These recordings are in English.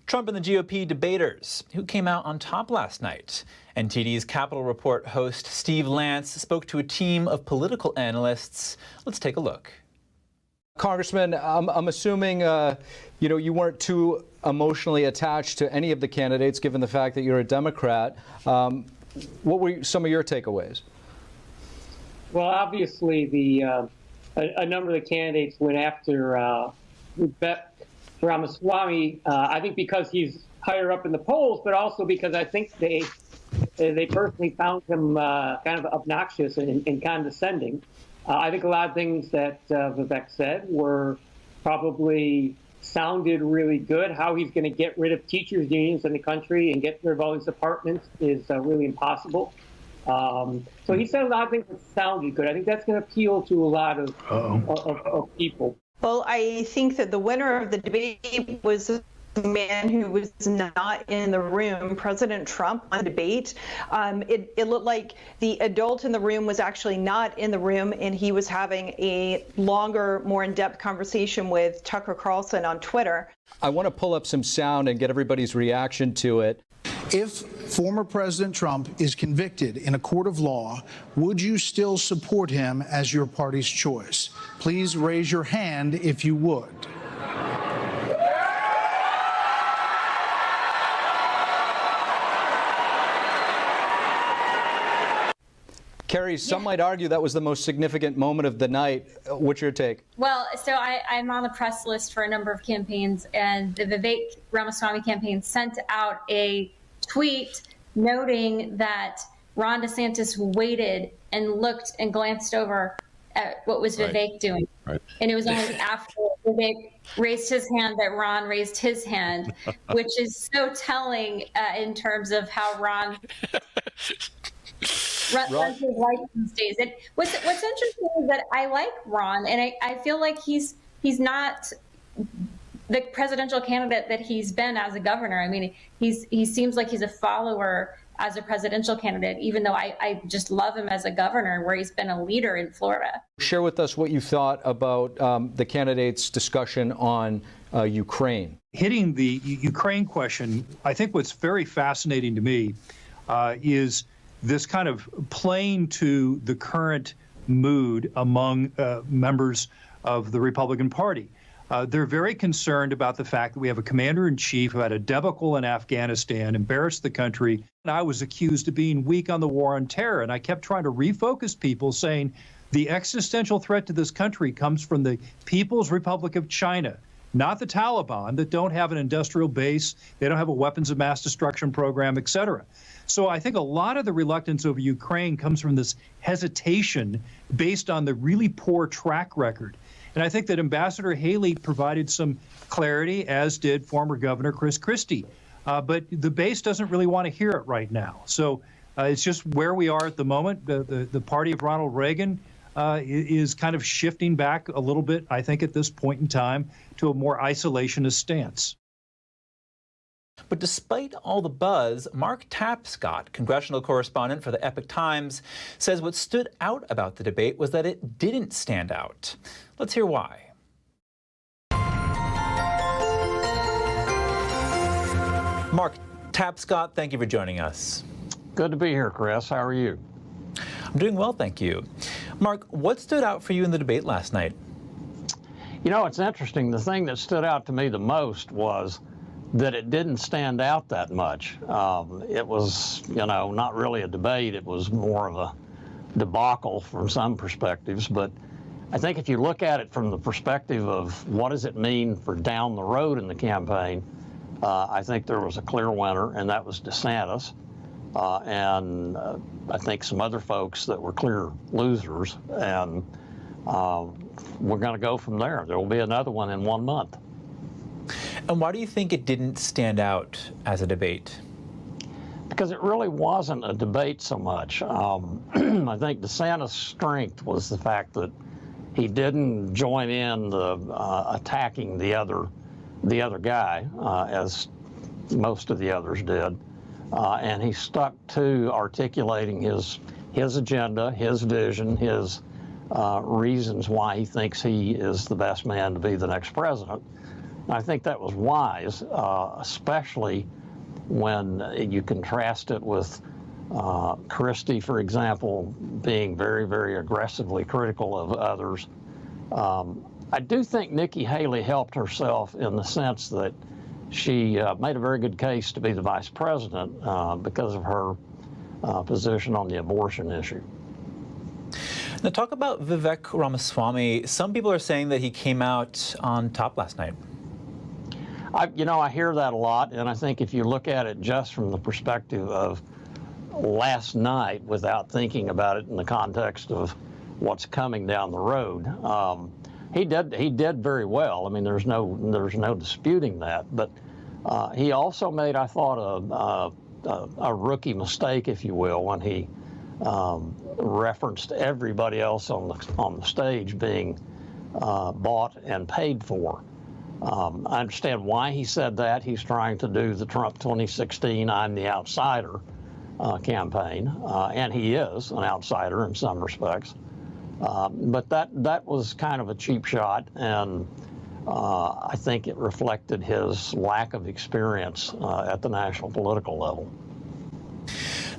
Trump and the GOP debaters, who came out on top last night. NTD's Capitol Report host Steve Lance spoke to a team of political analysts. Let's take a look. Congressman, I'm assuming you weren't too emotionally attached to any of the candidates, given the fact that you're a Democrat. What were some of your takeaways? Well, obviously, a number of the candidates went after Ramaswamy. I think because he's higher up in the polls, but also because I think they personally found him kind of obnoxious and condescending. I think a lot of things that Vivek said were probably sounded really good. How he's going to get rid of teachers' unions in the country and get rid of all these departments is really impossible. So he said a lot of things that sounded good. I think that's going to appeal to a lot of people. Well, I think that the winner of the debate was a man who was not in the room, President Trump, on debate. It looked like the adult in the room was actually not in the room, and he was having a longer, more in-depth conversation with Tucker Carlson on Twitter. I want to pull up some sound and get everybody's reaction to it. If former President Trump is convicted in a court of law, would you still support him as your party's choice? Please raise your hand if you would. Carrie, some might argue that was the most significant moment of the night. What's your take? Well, so I'm on the press list for a number of campaigns, and the Vivek Ramaswamy campaign sent out a tweet noting that Ron DeSantis waited and looked and glanced over at what was Vivek doing. Right. And it was only after Vivek raised his hand that Ron raised his hand, which is so telling in terms of how Ron runs his life these days. And what's interesting is that I like Ron, and I feel like he's not the presidential candidate that he's been as a governor. I mean, he seems like he's a follower as a presidential candidate, even though I just love him as a governor, where he's been a leader in Florida. Share with us what you thought about the candidates' discussion on Ukraine. Hitting the Ukraine question, I think what's very fascinating to me is this kind of playing to the current mood among members of the Republican Party. They're very concerned about the fact that we have a commander-in-chief who had a debacle in Afghanistan, embarrassed the country. And I was accused of being weak on the war on terror. And I kept trying to refocus people, saying the existential threat to this country comes from the People's Republic of China, not the Taliban, that don't have an industrial base, they don't have a weapons of mass destruction program, et cetera. So I think a lot of the reluctance over Ukraine comes from this hesitation based on the really poor track record. And I think that Ambassador Haley provided some clarity, as did former Governor Chris Christie. But the base doesn't really want to hear it right now. So it's just where we are at the moment. The party of Ronald Reagan is kind of shifting back a little bit, I think, at this point in time, to a more isolationist stance. But despite all the buzz, Mark Tapscott, congressional correspondent for the Epoch Times, says what stood out about the debate was that it didn't stand out. Let's hear why. Mark Tapscott, thank you for joining us. Good to be here, Chris. How are you? I'm doing well, thank you. Mark, what stood out for you in the debate last night? You know, it's interesting. The thing that stood out to me the most was that it didn't stand out that much. It was, not really a debate. It was more of a debacle from some perspectives. But I think if you look at it from the perspective of what does it mean for down the road in the campaign, I think there was a clear winner, and that was DeSantis. And I think some other folks that were clear losers. And we're going to go from there. There will be another one in 1 month. And why do you think it didn't stand out as a debate? Because it really wasn't a debate so much. I think DeSantis' strength was the fact that he didn't join in the attacking the other guy, as most of the others did. And he stuck to articulating his agenda, his vision, his reasons why he thinks he is the best man to be the next president. I think that was wise, especially when you contrast it with Christie, for example, being very, very aggressively critical of others. I do think Nikki Haley helped herself in the sense that she made a very good case to be the vice president because of her position on the abortion issue. Now talk about Vivek Ramaswamy. Some people are saying that he came out on top last night. I hear that a lot, and I think if you look at it just from the perspective of last night without thinking about it in the context of what's coming down the road, he did very well. I mean, there's no disputing that. But he also made, I thought, a rookie mistake, if you will, when he referenced everybody else on the stage being bought and paid for. I understand why he said that. He's trying to do the Trump 2016 "I'm the outsider" campaign, and he is an outsider in some respects. But that was kind of a cheap shot, and I think it reflected his lack of experience at the national political level.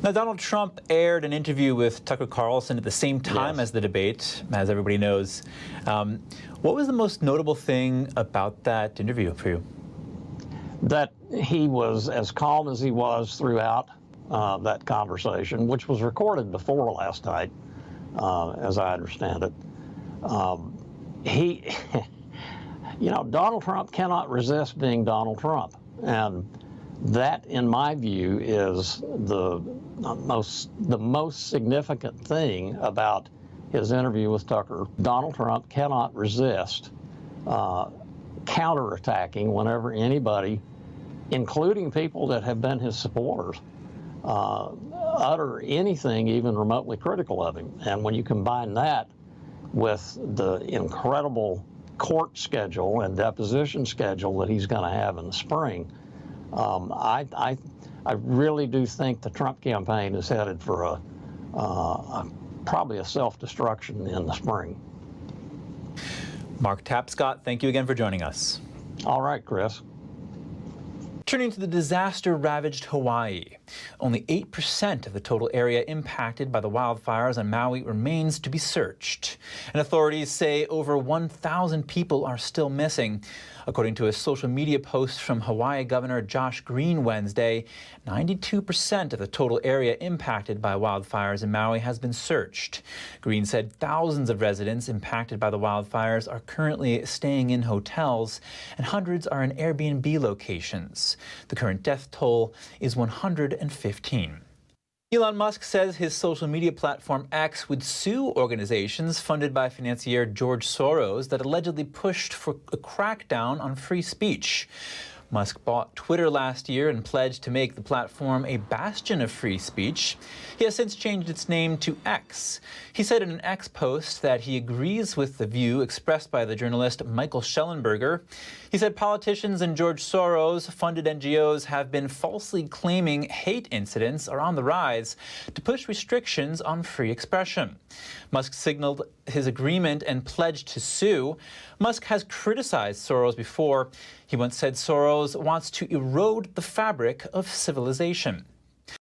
Now, Donald Trump aired an interview with Tucker Carlson at the same time as the debate, as everybody knows. What was the most notable thing about that interview for you? That he was as calm as he was throughout that conversation, which was recorded before last night, as I understand it. Donald Trump cannot resist being Donald Trump. And that, in my view, is the most significant thing about his interview with Tucker. Donald Trump cannot resist counterattacking whenever anybody, including people that have been his supporters, utter anything even remotely critical of him. And when you combine that with the incredible court schedule and deposition schedule that he's going to have in the spring, I really do think the Trump campaign is headed for probably a self-destruction in the spring. Mark Tapscott, thank you again for joining us. All right, Chris. Turning to the disaster-ravaged Hawaii, only 8% of the total area impacted by the wildfires on Maui remains to be searched. And authorities say over 1,000 people are still missing. According to a social media post from Hawaii Governor Josh Green Wednesday, 92% of the total area impacted by wildfires in Maui has been searched. Green said thousands of residents impacted by the wildfires are currently staying in hotels, and hundreds are in Airbnb locations. The current death toll is 115. Elon Musk says his social media platform X would sue organizations funded by financier George Soros that allegedly pushed for a crackdown on free speech. Musk bought Twitter last year and pledged to make the platform a bastion of free speech. He has since changed its name to X. He said in an X post that he agrees with the view expressed by the journalist Michael Schellenberger. He said politicians and George Soros-funded NGOs have been falsely claiming hate incidents are on the rise to push restrictions on free expression. Musk signaled his agreement and pledged to sue. Musk has criticized Soros before. He once said Soros wants to erode the fabric of civilization.